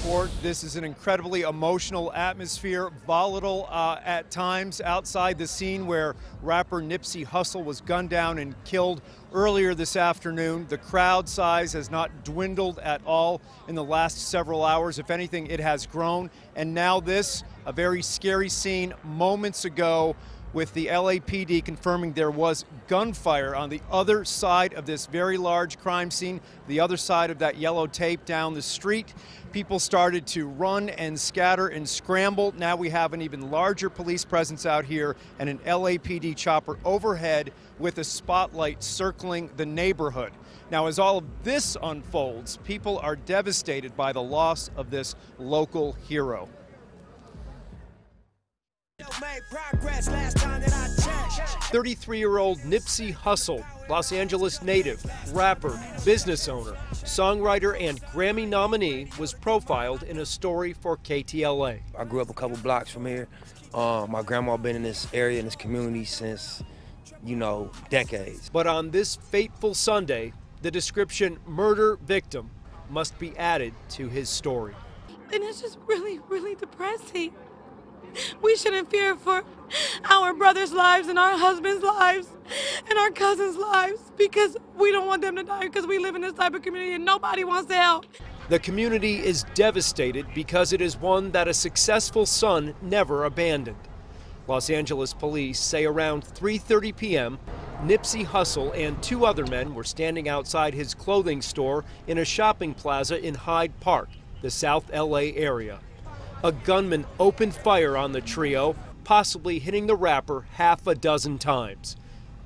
report. This is an incredibly emotional atmosphere, volatile at times outside the scene where rapper Nipsey Hussle was gunned down and killed earlier this afternoon. The crowd size has not dwindled at all in the last several hours. If anything, it has grown. And now this, a very scary scene moments ago, with the LAPD confirming there was gunfire on the other side of this very large crime scene, the other side of that yellow tape down the street. People started to run and scatter and scramble. Now we have an even larger police presence out here and an LAPD chopper overhead with a spotlight circling the neighborhood. Now, as all of this unfolds, people are devastated by the loss of this local hero. 33-year-old Nipsey Hussle, Los Angeles native, rapper, business owner, songwriter, and Grammy nominee, was profiled in a story for KTLA. I grew up a couple blocks from here. My grandma been in this area, in this community since, decades. But on this fateful Sunday, the description murder victim must be added to his story. And it's just really, really depressing. We shouldn't fear for our brothers' lives and our husbands' lives and our cousins' lives because we don't want them to die because we live in this type of community and nobody wants to help. The community is devastated because it is one that a successful son never abandoned. Los Angeles police say around 3:30 p.m., Nipsey Hussle and two other men were standing outside his clothing store in a shopping plaza in Hyde Park, the South LA area. A gunman opened fire on the trio, possibly hitting the rapper half a dozen times.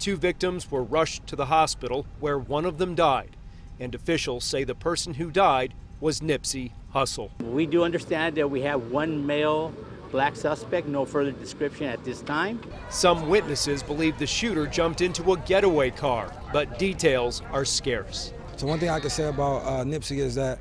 Two victims were rushed to the hospital, where one of them died, and officials say the person who died was Nipsey Hussle. We do understand that we have one male black suspect, no further description at this time. Some witnesses believe the shooter jumped into a getaway car, but details are scarce. So one thing I can say about Nipsey is that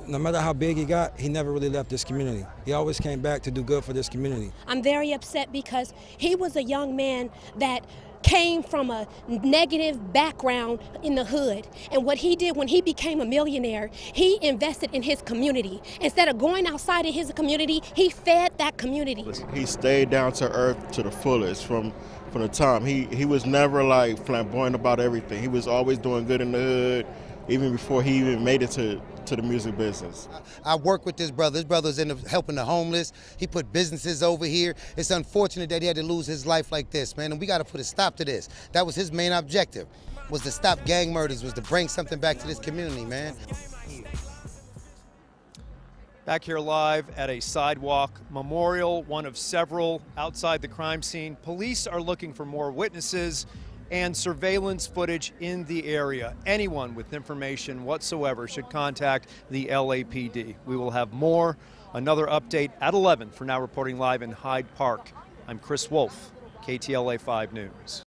no matter how big he got, he never really left this community. He always came back to do good for this community. I'm very upset because he was a young man that came from a negative background in the hood. And what he did when he became a millionaire, he invested in his community. Instead of going outside of his community, he fed that community. He stayed down to earth to the fullest from the time. He was never like flamboyant about everything. He was always doing good in the hood, even before he even made it to the music business. I work with this brother. This brother's helping the homeless. He put businesses over here. It's unfortunate that he had to lose his life like this, man, and we got to put a stop to this. That was his main objective, was to stop gang murders, was to bring something back to this community, man. Back here live at a sidewalk memorial, one of several outside the crime scene. Police are looking for more witnesses and surveillance footage in the area. Anyone with information whatsoever should contact the LAPD. We will have more. Another update at 11. For now, reporting live in Hyde Park, I'm Chris Wolf, KTLA 5 News.